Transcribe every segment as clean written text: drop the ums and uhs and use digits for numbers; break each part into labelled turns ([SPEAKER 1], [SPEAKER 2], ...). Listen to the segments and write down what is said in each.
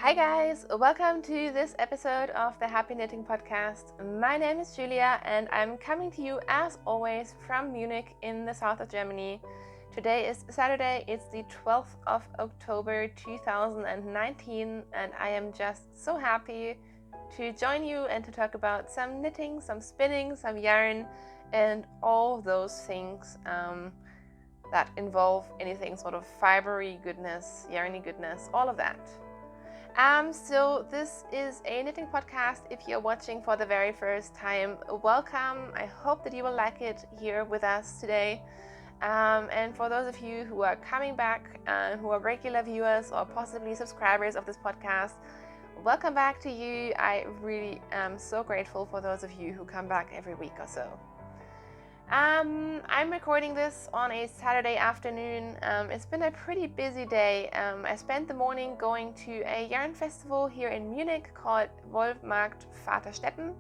[SPEAKER 1] Hi guys, welcome to this episode of the Happy Knitting Podcast. My name is Julia and I'm coming to you as always from Munich in the south of Germany. Today is Saturday, it's the 12th of October 2019 and I am just so happy to join you and to talk about some knitting, some spinning, some yarn and all those things that involve anything sort of fibery goodness, yarny goodness, all of that. So this is a knitting podcast. If you're watching for the very first time, welcome. I hope that you will like it here with us today. And for those of you who are coming back, who are regular viewers or possibly subscribers of this podcast, welcome back to you. I really am so grateful for those of you who come back every week or so. I'm recording this on a Saturday afternoon. It's been a pretty busy day. I spent the morning going to a yarn festival here in Munich called Wollmarkt Vaterstetten.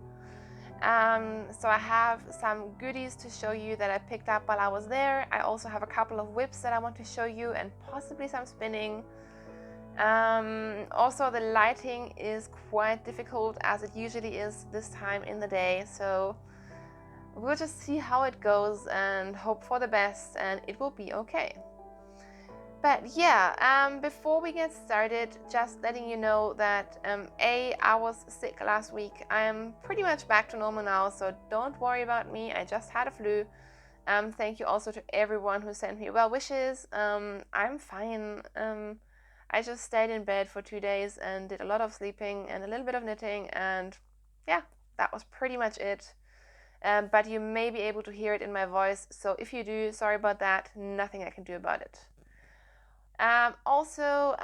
[SPEAKER 1] So I have some goodies to show you that I picked up while I was there. I also have a couple of whips that I want to show you and possibly some spinning. Also the lighting is quite difficult as it usually is this time in the day. So we'll just see how it goes and hope for the best, and it will be okay. But yeah, before we get started, just letting you know that I was sick last week. I am pretty much back to normal now, so don't worry about me. I just had a flu. Thank you also to everyone who sent me well wishes. I'm fine. I just stayed in bed for 2 days and did a lot of sleeping and a little bit of knitting, and yeah, that was pretty much it. But you may be able to hear it in my voice, so if you do, sorry about that, nothing I can do about it. Also,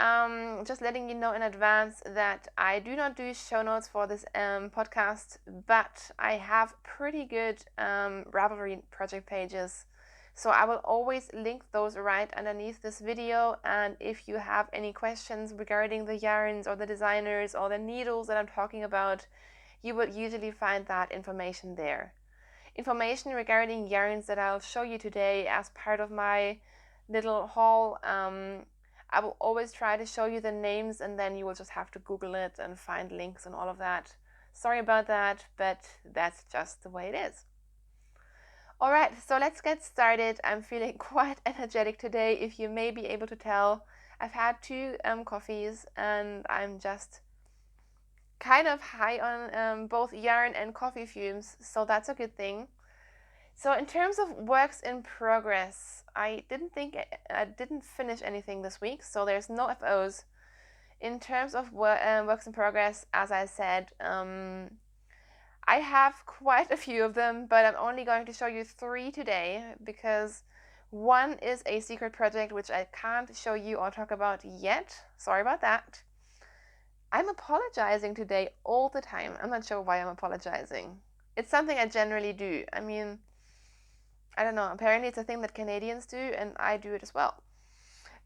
[SPEAKER 1] just letting you know in advance that I do not do show notes for this podcast, but I have pretty good Ravelry project pages, so I will always link those right underneath this video, and if you have any questions regarding the yarns or the designers or the needles that I'm talking about, you would usually find that information there. Information regarding yarns that I'll show you today as part of my little haul. I will always try to show you the names and then you will just have to Google it and find links and all of that. Sorry about that, but that's just the way it is. Alright, so let's get started. I'm feeling quite energetic today, if you may be able to tell. I've had 2 coffees and I'm just kind of high on both yarn and coffee fumes, so that's a good thing. So in terms of works in progress, I didn't finish anything this week, so there's no FOs. In terms of works in progress, as I said, I have quite a few of them, but I'm only going to show you 3 today because one is a secret project which I can't show you or talk about yet. Sorry about that. I'm apologizing today all the time. I'm not sure why I'm apologizing. It's something I generally do. I mean, I don't know. Apparently it's a thing that Canadians do, and I do it as well.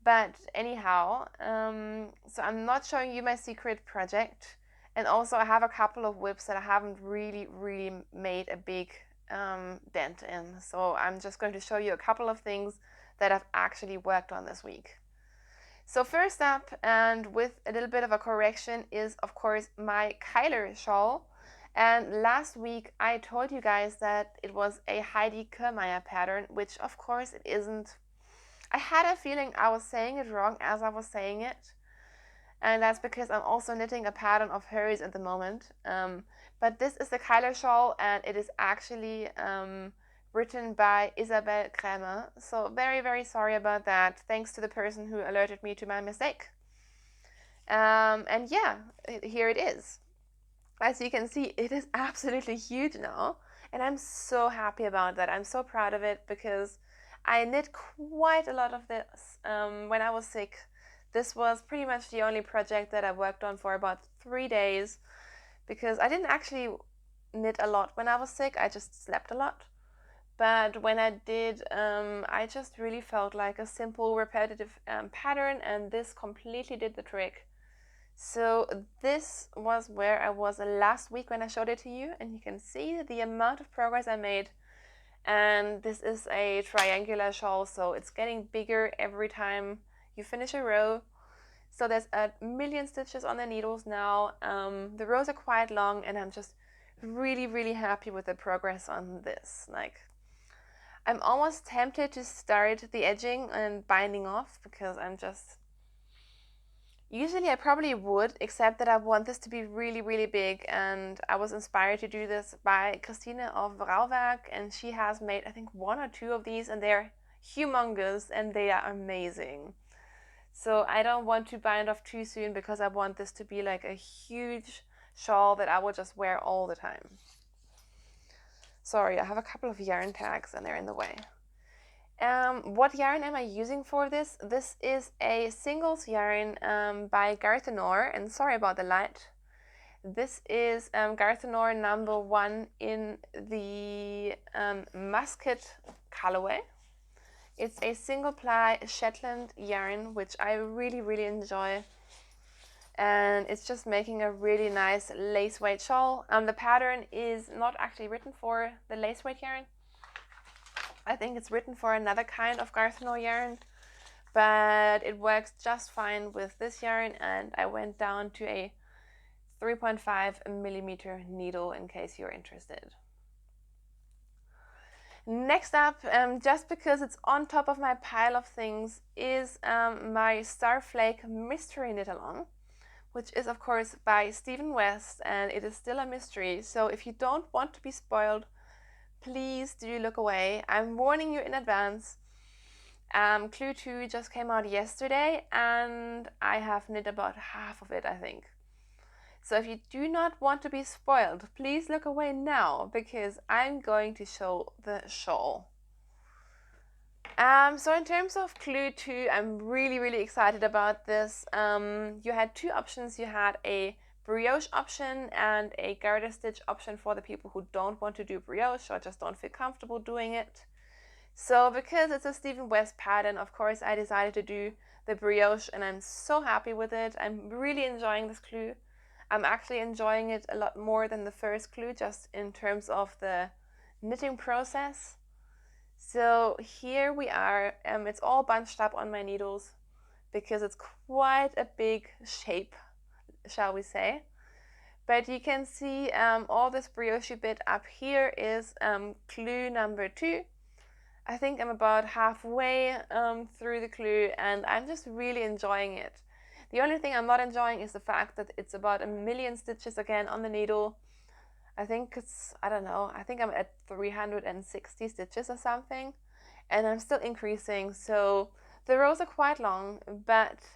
[SPEAKER 1] But anyhow, so I'm not showing you my secret project. And also I have a couple of whips that I haven't really made a big dent in. So I'm just going to show you a couple of things that I've actually worked on this week. So first up, and with a little bit of a correction, is of course my Kyler shawl. And last week I told you guys that it was a Heidi Kirrmaier pattern, which of course it isn't. I had a feeling I was saying it wrong as I was saying it. And that's because I'm also knitting a pattern of hers at the moment. But this is the Kyler shawl and it is actually written by Isabel Krämer. So very sorry about that. Thanks to the person who alerted me to my mistake. And yeah, here it is. As you can see, it is absolutely huge now. And I'm so happy about that. I'm so proud of it because I knit quite a lot of this when I was sick. This was pretty much the only project that I worked on for about 3 days because I didn't actually knit a lot when I was sick. I just slept a lot. But when I did, I just really felt like a simple repetitive pattern, and this completely did the trick. So this was where I was last week when I showed it to you, and you can see the amount of progress I made. And this is a triangular shawl, so it's getting bigger every time you finish a row. So there's a million stitches on the needles now. The rows are quite long, and I'm just really happy with the progress on this. Like, I'm almost tempted to start the edging and binding off, because I'm just... Usually I probably would, except that I want this to be really big, and I was inspired to do this by Christine of Rauwerk, and she has made, I think, 1 or 2 of these, and they're humongous and they are amazing. So I don't want to bind off too soon, because I want this to be like a huge shawl that I will just wear all the time. Sorry, I have a couple of yarn tags and they're in the way. What yarn am I using for this? This is a singles yarn by Garthenor, and sorry about the light. This is Garthenor number 1 in the musket colorway. It's a single ply Shetland yarn, which I really enjoy, and it's just making a really nice lace weight shawl. The pattern is not actually written for the lace weight yarn. I think it's written for another kind of Garthenor yarn, but it works just fine with this yarn, and I went down to a 3.5mm needle in case you're interested. Next up, just because it's on top of my pile of things, is my Starflake mystery knit along, which is of course by Stephen West, and it is still a mystery. So if you don't want to be spoiled, please do look away. I'm warning you in advance. Clue 2 just came out yesterday, and I have knit about half of it, I think. So if you do not want to be spoiled, please look away now, because I'm going to show the shawl. So in terms of Clue 2, I'm really excited about this. You had 2 options. You had a brioche option and a garter stitch option for the people who don't want to do brioche or just don't feel comfortable doing it. So because it's a Stephen West pattern, of course I decided to do the brioche, and I'm so happy with it. I'm really enjoying this clue. I'm actually enjoying it a lot more than the first clue, just in terms of the knitting process. So here we are. It's all bunched up on my needles because it's quite a big shape, shall we say. But you can see all this brioche bit up here is clue number 2. I think I'm about halfway through the clue, and I'm just really enjoying it. The only thing I'm not enjoying is the fact that it's about 1,000,000 stitches again on the needle. I think it's, I don't know, I think I'm at 360 stitches or something, and I'm still increasing. So the rows are quite long, but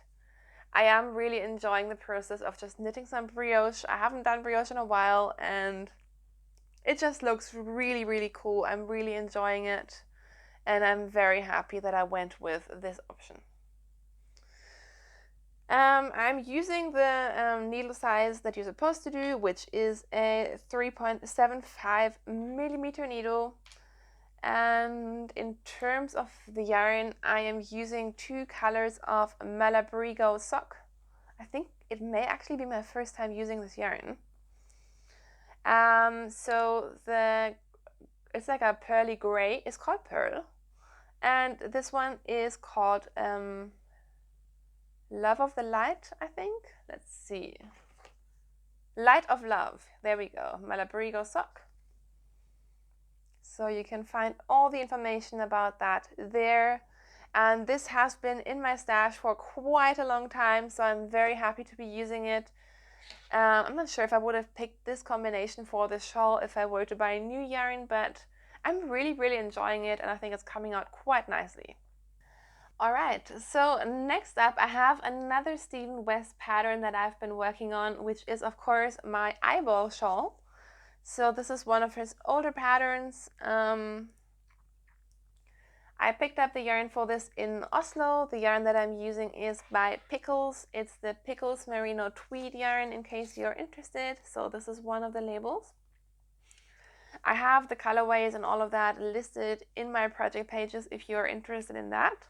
[SPEAKER 1] I am really enjoying the process of just knitting some brioche. I haven't done brioche in a while, and it just looks really cool. I'm really enjoying it, and I'm very happy that I went with this option. I'm using the needle size that you're supposed to do, which is a 3.75mm needle. And in terms of the yarn, I am using 2 colors of Malabrigo sock. I think it may actually be my first time using this yarn. So it's like a pearly gray. It's called Pearl. And this one is called Love of the Light, I think. Let's see. Light of Love. There we go. Malabrigo sock. So you can find all the information about that there. And this has been in my stash for quite a long time, so I'm very happy to be using it. I'm not sure if I would have picked this combination for this shawl if I were to buy a new yarn, but I'm really enjoying it, and I think it's coming out quite nicely. Alright, so next up I have another Stephen West pattern that I've been working on, which is of course my eyeball shawl. So this is one of his older patterns. I picked up the yarn for this in Oslo. The yarn that I'm using is by Pickles. It's the Pickles Merino Tweed yarn, in case you're interested. So this is one of the labels. I have the colorways and all of that listed in my project pages if you're interested in that.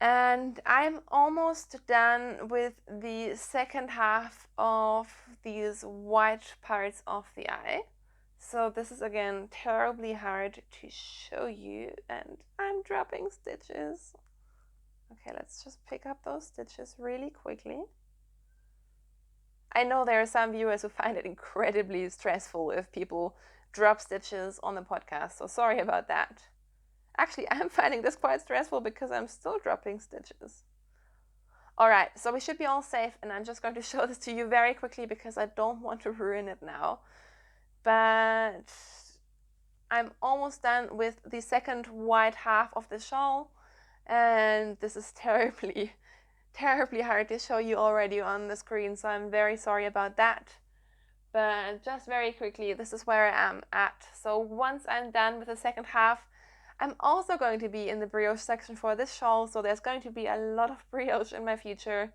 [SPEAKER 1] And I'm almost done with the second half of these white parts of the eye. So this is again terribly hard to show you, and I'm dropping stitches. Okay, let's just pick up those stitches really quickly. I know there are some viewers who find it incredibly stressful if people drop stitches on the podcast, so sorry about that. Actually, I'm finding this quite stressful because I'm still dropping stitches. All right, so we should be all safe, and I'm just going to show this to you very quickly because I don't want to ruin it now. But I'm almost done with the second white half of the shawl, and this is terribly hard to show you already on the screen, so I'm very sorry about that. But just very quickly, this is where I am at. So once I'm done with the second half, I'm also going to be in the brioche section for this shawl, so there's going to be a lot of brioche in my future.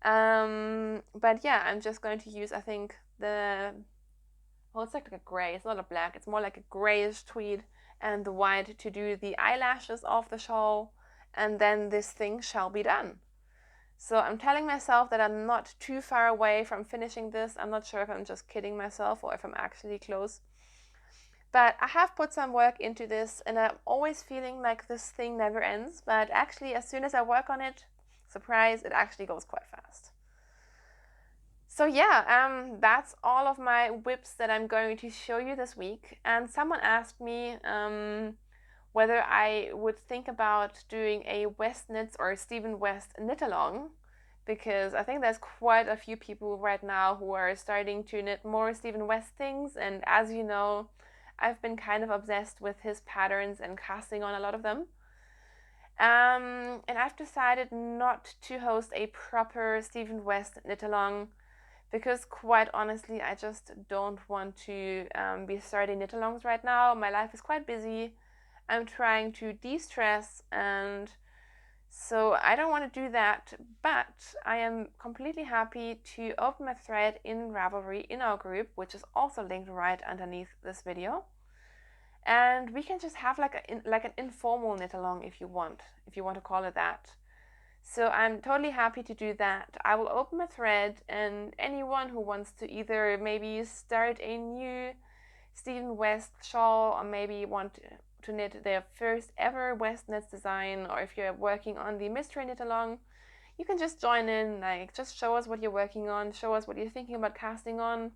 [SPEAKER 1] But yeah, I'm just going to use, I think, it's like a gray, it's not a black, it's more like a grayish tweed and the white to do the eyelashes of the shawl, and then this thing shall be done. So I'm telling myself that I'm not too far away from finishing this. I'm not sure if I'm just kidding myself or if I'm actually close. But I have put some work into this, and I'm always feeling like this thing never ends. But actually, as soon as I work on it, surprise, it actually goes quite fast. So yeah, that's all of my whips that I'm going to show you this week. And someone asked me whether I would think about doing a West Knits or Stephen West knit along, because I think there's quite a few people right now who are starting to knit more Stephen West things, and as you know, I've been kind of obsessed with his patterns and casting on a lot of them. And I've decided not to host a proper Stephen West knit along because, quite honestly, I just don't want to be starting knit alongs right now. My life is quite busy. I'm trying to de-stress, and so I don't want to do that, but I am completely happy to open my thread in Ravelry in our group, which is also linked right underneath this video. And we can just have like an informal knit along if you want to call it that. So I'm totally happy to do that. I will open my thread, and anyone who wants to either maybe start a new Stephen West shawl, or maybe want to knit their first ever West knits design, or if you're working on the mystery knit along, you can just join in, like just show us what you're working on, show us what you're thinking about casting on,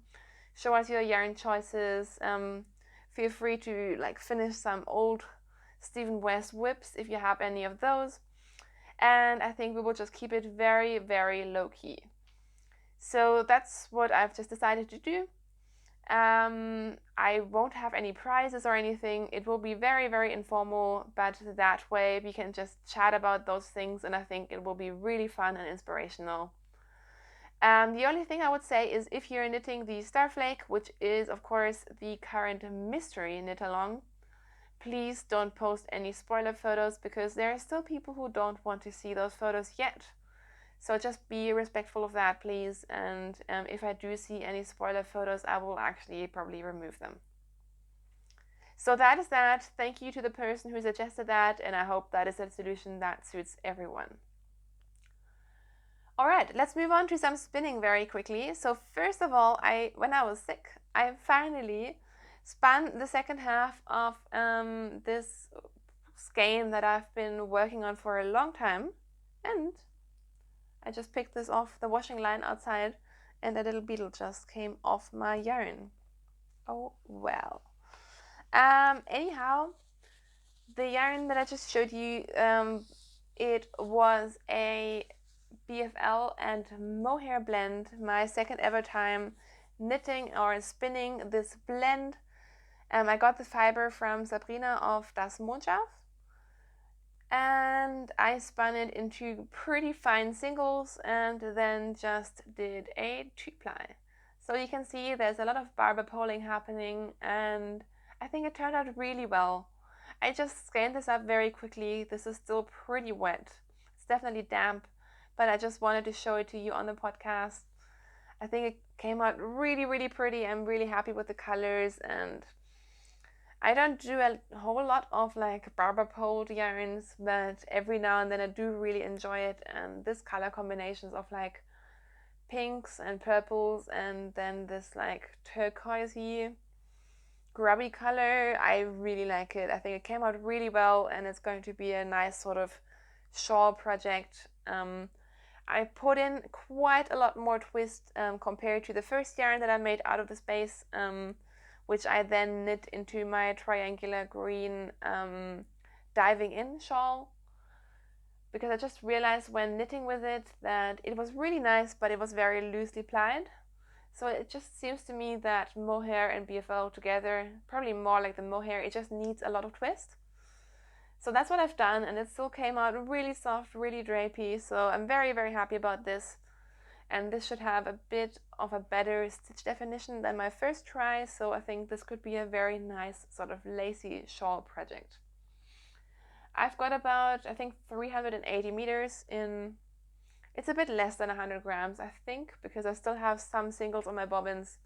[SPEAKER 1] show us your yarn choices. Feel free to like finish some old Stephen West whips if you have any of those. And I think we will just keep it very, very low key. So that's what I've just decided to do. I won't have any prizes or anything. It will be very, very informal, but that way we can just chat about those things, and I think it will be really fun and inspirational. The only thing I would say is if you're knitting the Starflake, which is of course the current mystery knit along, please don't post any spoiler photos because there are still people who don't want to see those photos yet. So just be respectful of that, please. And if I do see any spoiler photos, I will actually probably remove them. So that is that. Thank you to the person who suggested that, and I hope that is a solution that suits everyone. All right, let's move on to some spinning very quickly. So first of all, when I was sick, I finally spun the second half of this skein that I've been working on for a long time, and I just picked this off the washing line outside, and a little beetle just came off my yarn. Oh well. Anyhow, the yarn that I just showed you, it was a BFL and mohair blend, my second ever time knitting or spinning this blend. I got the fiber from Sabrina of Das Mondschaf, and I spun it into pretty fine singles and then just did a 2-ply. So you can see there's a lot of barber poling happening, and I think it turned out really well. I just scanned this up very quickly. This is still pretty wet. It's definitely damp, but I just wanted to show it to you on the podcast. I think it came out really, really pretty. I'm really happy with the colors, and I don't do a whole lot of like barber poled yarns, but every now and then I do really enjoy it. And this color combinations of like pinks and purples and then this like turquoisey grubby color, I really like it. I think it came out really well, and it's going to be a nice sort of shawl project. I put in quite a lot more twist compared to the first yarn that I made out of the space, which I then knit into my triangular green diving in shawl, because I just realized when knitting with it that it was really nice, but it was very loosely plied. So it just seems to me that mohair and BFL together, probably more like the mohair, it just needs a lot of twist. So that's what I've done, and it still came out really soft, really drapey. So I'm very, very happy about this. And this should have a bit of a better stitch definition than my first try. So I think this could be a very nice sort of lacy shawl project. I've got about, I think, 380 meters in. It's a bit less than 100 grams, I think, because I still have some singles on my bobbins.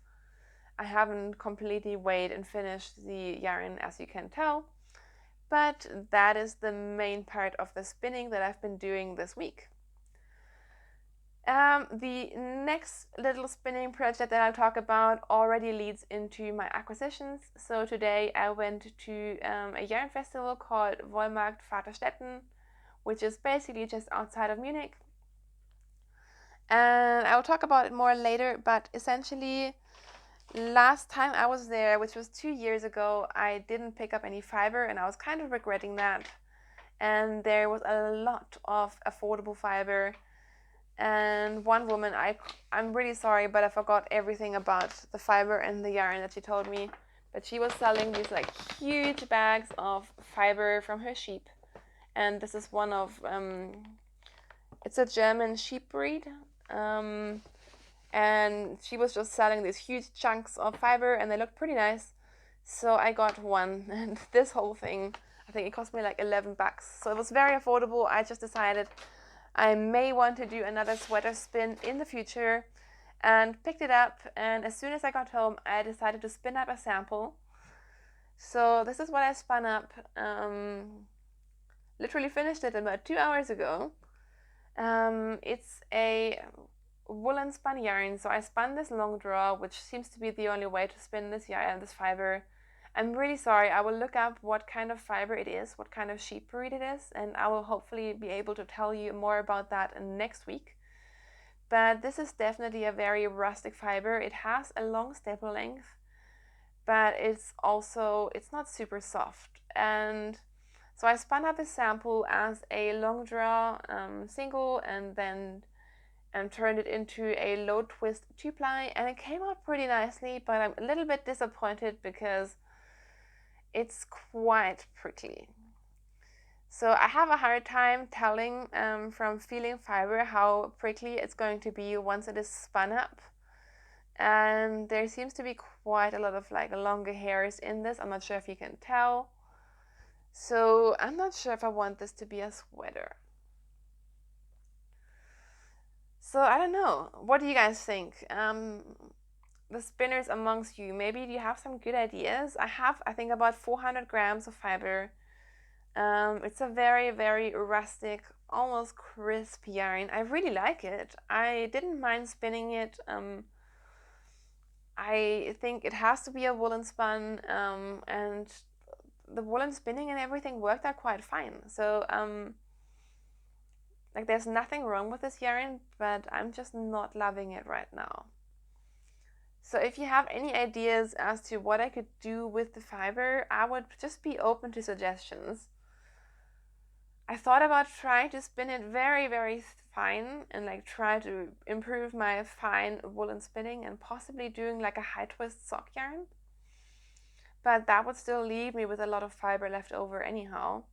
[SPEAKER 1] I haven't completely weighed and finished the yarn, as you can tell. But that is the main part of the spinning that I've been doing this week. The next little spinning project that I'll talk about already leads into my acquisitions. So today I went to a yarn festival called Wollmarkt Vaterstetten, which is basically just outside of Munich. And I'll talk about it more later, but essentially last time I was there, which was 2 years ago, I didn't pick up any fiber, and I was kind of regretting that. And there was a lot of affordable fiber. And one woman, I'm really sorry, but I forgot everything about the fiber and the yarn that she told me. But she was selling these like huge bags of fiber from her sheep. And this is one of, it's a German sheep breed. And she was just selling these huge chunks of fiber, and they looked pretty nice. So I got one, and this whole thing, I think it cost me like $11. So it was very affordable. I just decided I may want to do another sweater spin in the future, and picked it up. And as soon as I got home, I decided to spin up a sample. So this is what I spun up. Literally finished it about 2 hours ago. It's a woolen spun yarn. So I spun this long draw, which seems to be the only way to spin this yarn, this fiber. I'm really sorry. I will look up what kind of fiber it is, what kind of sheep breed it is, and I will hopefully be able to tell you more about that next week. But this is definitely a very rustic fiber. It has a long staple length, but it's not super soft. And so I spun up a sample as a long draw single, and then turned it into a low twist 2-ply, and it came out pretty nicely, but I'm a little bit disappointed because it's quite prickly. So I have a hard time telling from feeling fiber how prickly it's going to be once it is spun up. And there seems to be quite a lot of like longer hairs in this. I'm not sure if you can tell. So I'm not sure if I want this to be a sweater. So I don't know. What do you guys think? The spinners amongst you, maybe you have some good ideas. I think about 400 grams of fiber. It's a very, very rustic, almost crisp yarn. I really like it. I didn't mind spinning it. I think it has to be a woolen spun, and the woolen spinning and everything worked out quite fine. So like there's nothing wrong with this yarn, but I'm just not loving it right now. So if you have any ideas as to what I could do with the fiber, I would just be open to suggestions. I thought about trying to spin it very, very fine and like try to improve my fine woolen spinning and possibly doing like a high twist sock yarn. But that would still leave me with a lot of fiber left over anyhow.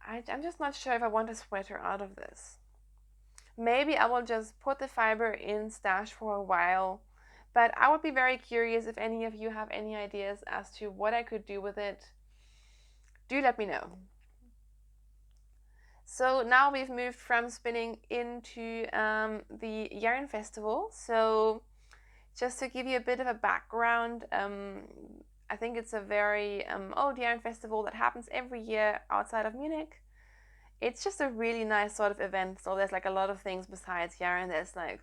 [SPEAKER 1] I'm just not sure if I want a sweater out of this. Maybe I will just put the fiber in stash for a while. But I would be very curious if any of you have any ideas as to what I could do with it. Do let me know. So now we've moved from spinning into the yarn festival. So just to give you a bit of a background, I think it's a very old yarn festival that happens every year outside of Munich. It's just a really nice sort of event. So there's like a lot of things besides yarn. There's like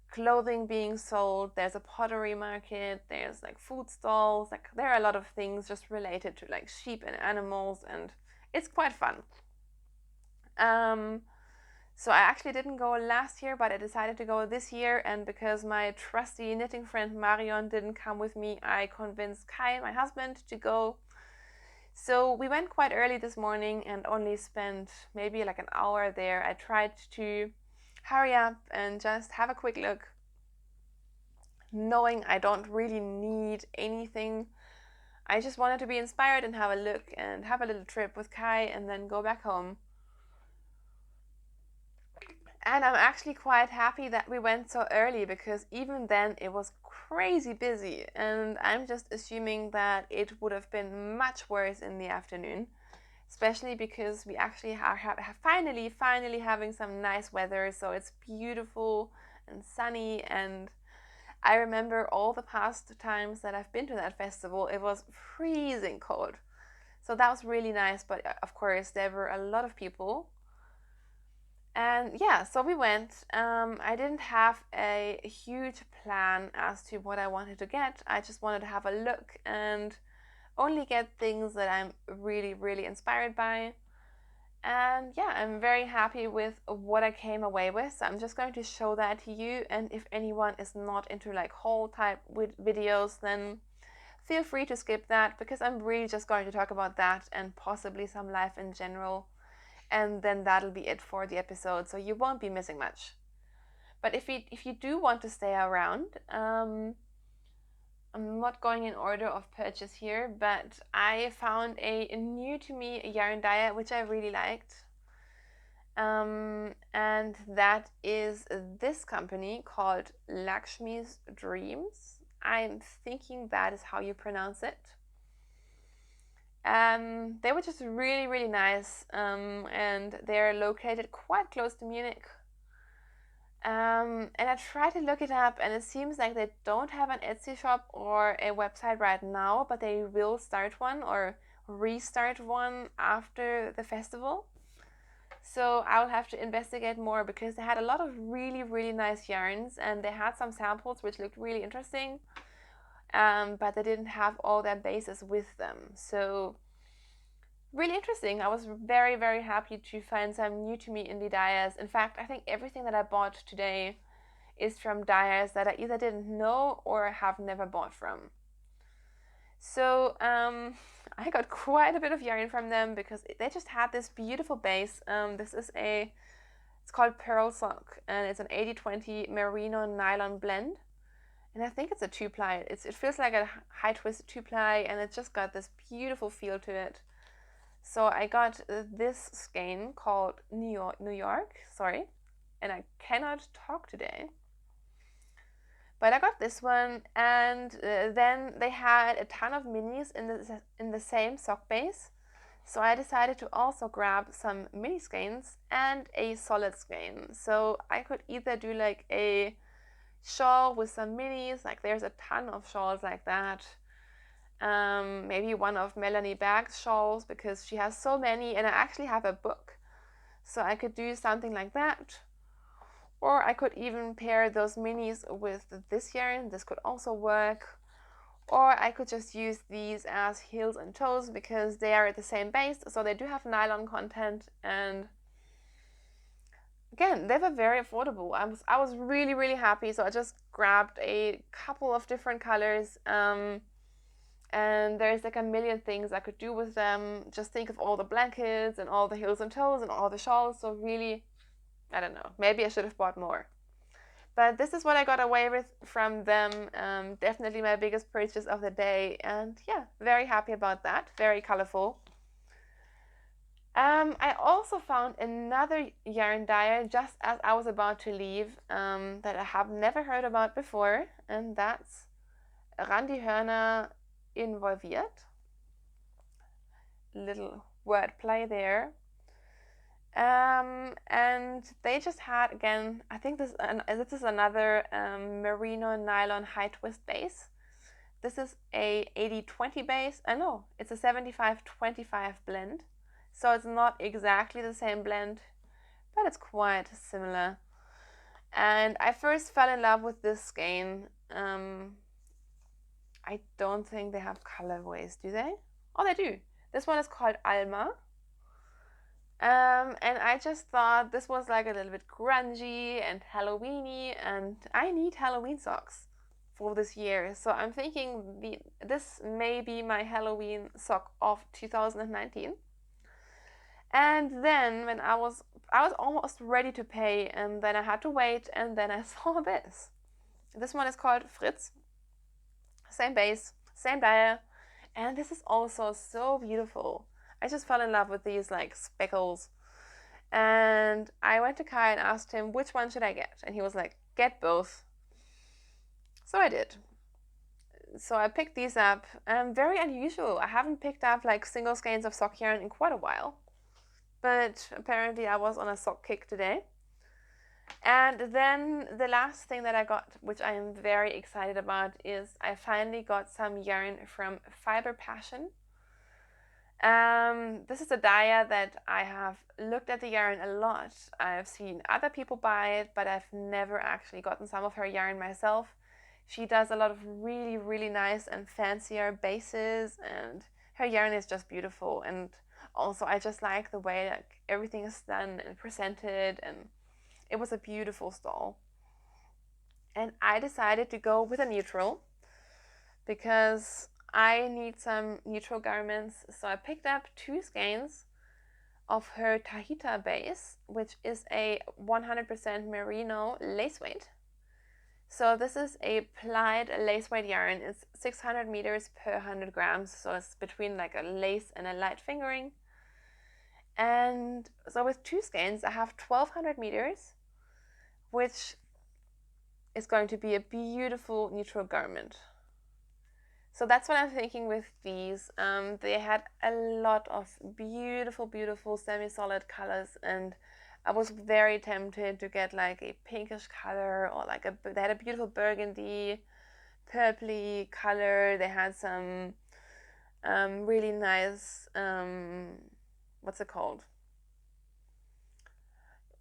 [SPEAKER 1] clothing being sold, there's a pottery market, there's like food stalls, like there are a lot of things just related to like sheep and animals, and it's quite fun. So I actually didn't go last year, but I decided to go this year. And because my trusty knitting friend Marion didn't come with me, I convinced Kai, my husband, to go. So we went quite early this morning and only spent maybe like an hour there. I tried to hurry up and just have a quick look, knowing I don't really need anything. I just wanted to be inspired and have a look and have a little trip with Kai and then go back home. And I'm actually quite happy that we went so early, because even then it was crazy busy, and I'm just assuming that it would have been much worse in the afternoon, especially because we actually are finally having some nice weather, so it's beautiful and sunny. And I remember all the past times that I've been to that festival, it was freezing cold. So that was really nice, but of course there were a lot of people. And yeah, so we went. I didn't have a huge plan as to what I wanted to get. I just wanted to have a look and only get things that I'm really, really inspired by. And yeah, I'm very happy with what I came away with. So I'm just going to show that to you. And if anyone is not into like haul type videos, then feel free to skip that, because I'm really just going to talk about that and possibly some life in general. And then that'll be it for the episode, so you won't be missing much. But if you do want to stay around, I'm not going in order of purchase here, but I found a new to me yarn dye which I really liked, and that is this company called Lakshmis Dreams. I'm thinking that is how you pronounce it. They were just really, really nice, and they're located quite close to Munich. And I tried to look it up, and it seems like they don't have an Etsy shop or a website right now, but they will start one or restart one after the festival. So I'll have to investigate more, because they had a lot of really, really nice yarns, and they had some samples which looked really interesting. But they didn't have all their bases with them. So really interesting. I was very, very happy to find some new to me indie dyers. In fact, I think everything that I bought today is from dyers that I either didn't know or have never bought from. So I got quite a bit of yarn from them, because they just had this beautiful base. It's called Pearl Sock, and it's an 80-20 merino nylon blend. And I think it's a 2-ply. It feels like a high twisted 2-ply, and it's just got this beautiful feel to it. So I got this skein called New York, sorry, and I cannot talk today. But I got this one, and then they had a ton of minis in the same sock base. So I decided to also grab some mini skeins and a solid skein. So I could either do like a shawl with some minis, like there's a ton of shawls like that. Maybe one of Melanie Bag's shawls, because she has so many, and I actually have a book, so I could do something like that. Or I could even pair those minis with this yarn. This could also work. Or I could just use these as heels and toes, because they are at the same base, so they do have nylon content, and again, they were very affordable. I was really, really happy, so I just grabbed a couple of different colors. And there's like a million things I could do with them. Just think of all the blankets and all the heels and toes and all the shawls. So really, I don't know, maybe I should have bought more. But this is what I got away with from them. Definitely my biggest purchase of the day. And yeah, very happy about that. Very colorful. I also found another yarn dyer just as I was about to leave, that I have never heard about before. And that's Randi Hörner Involviert. Little wordplay there. And they just had, again, I think this is another merino nylon high twist base. This is a 80-20 base. No, it's a 75-25 blend. So it's not exactly the same blend, but it's quite similar. And I first fell in love with this skein. I don't think they have colorways, do they? Oh, they do. This one is called Alma. And I just thought this was like a little bit grungy and Halloweeny, and I need Halloween socks for this year. So I'm thinking this may be my Halloween sock of 2019. And then when I was almost ready to pay, and then I had to wait, and then I saw this. This one is called Fritz. Same base, same dial, and this is also so beautiful. I just fell in love with these like speckles. And I went to Kai and asked him which one should I get, and he was like, get both. So I did. So I picked these up. Very unusual. I haven't picked up like single skeins of sock yarn in quite a while, but apparently I was on a sock kick today. And then the last thing that I got, which I am very excited about, is I finally got some yarn from Fiber Passion. This is a dye that I have looked at the yarn a lot. I've seen other people buy it, but I've never actually gotten some of her yarn myself. She does a lot of really, really nice and fancier bases, and her yarn is just beautiful. And also, I just like the way like everything is done and presented, and it was a beautiful stall. And I decided to go with a neutral because I need some neutral garments. So I picked up 2 skeins of her Tahita base, which is a 100% merino lace weight. So this is a plied lace weight yarn. It's 600 meters per 100 grams. So it's between like a lace and a light fingering. And so with 2 skeins, I have 1200 meters, which is going to be a beautiful neutral garment. So that's what I'm thinking with these. They had a lot of beautiful, beautiful semi-solid colors, and I was very tempted to get like a pinkish color, or like they had a beautiful burgundy, purpley color. They had some really nice, what's it called?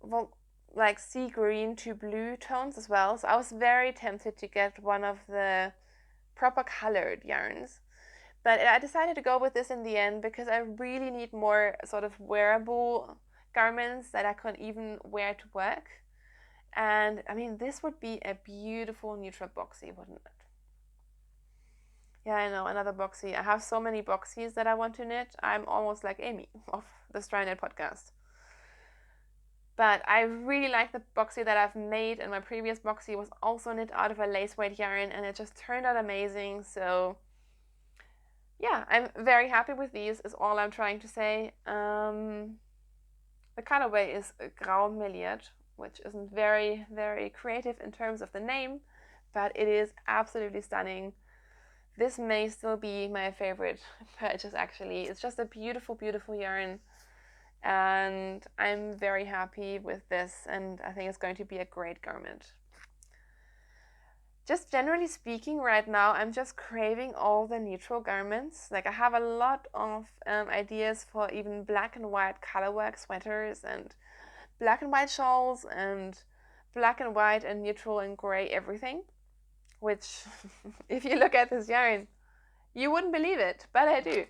[SPEAKER 1] Well, like sea green to blue tones as well. So I was very tempted to get one of the proper colored yarns, but I decided to go with this in the end because I really need more sort of wearable garments that I could even wear to work. And I mean, this would be a beautiful neutral boxy, wouldn't it? Yeah, I know, another boxy. I have so many boxies that I want to knit. I'm almost like Amy of the Stry Knit podcast. But I really like the boxy that I've made, and my previous boxy was also knit out of a lace weight yarn, and it just turned out amazing. So yeah, I'm very happy with these, is all I'm trying to say. The colorway is Grau Meliert, which isn't very, very creative in terms of the name, but it is absolutely stunning. This may still be my favorite purchase, actually. It's just a beautiful, beautiful yarn. And I'm very happy with this, and I think it's going to be a great garment. Just generally speaking, right now I'm just craving all the neutral garments. Like I have a lot of ideas for even black and white colorwork sweaters, and black and white shawls, and black and white and neutral and gray everything, which if you look at this yarn, you wouldn't believe it, but I do.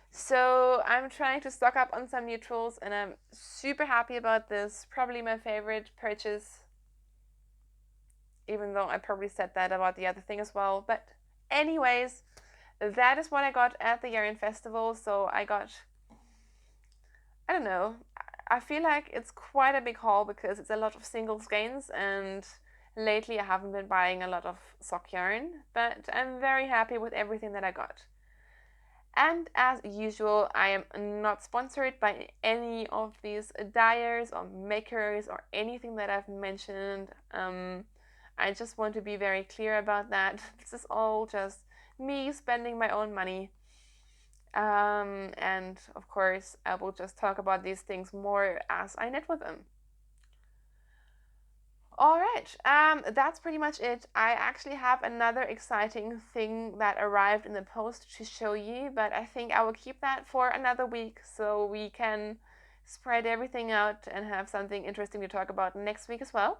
[SPEAKER 1] So I'm trying to stock up on some neutrals, and I'm super happy about this. Probably my favorite purchase, even though I probably said that about the other thing as well. But anyways, that is what I got at the Yarn Festival. So I got, I don't know, I feel like it's quite a big haul because it's a lot of single skeins, and lately I haven't been buying a lot of sock yarn, but I'm very happy with everything that I got. And as usual, I am not sponsored by any of these dyers or makers or anything that I've mentioned. I just want to be very clear about that. This is all just me spending my own money. And of course, I will just talk about these things more as I knit with them. All right, that's pretty much it. I actually have another exciting thing that arrived in the post to show you, but I think I will keep that for another week so we can spread everything out and have something interesting to talk about next week as well.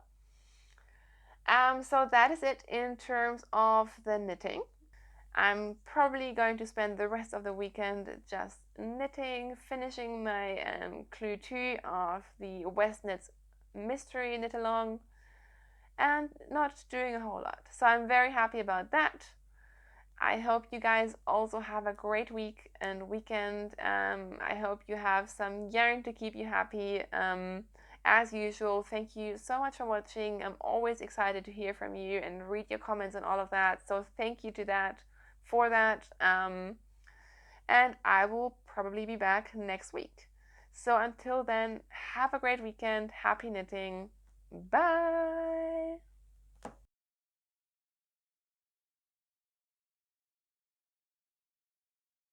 [SPEAKER 1] So that is it in terms of the knitting. I'm probably going to spend the rest of the weekend just knitting, finishing my clue 2 of the West Knits Mystery Knit Along, and not doing a whole lot. So I'm very happy about that. I hope you guys also have a great week and weekend. I hope you have some yarn to keep you happy. As usual, thank you so much for watching. I'm always excited to hear from you and read your comments and all of that. So thank you for that. And I will probably be back next week. So until then, have a great weekend. Happy knitting. Bye.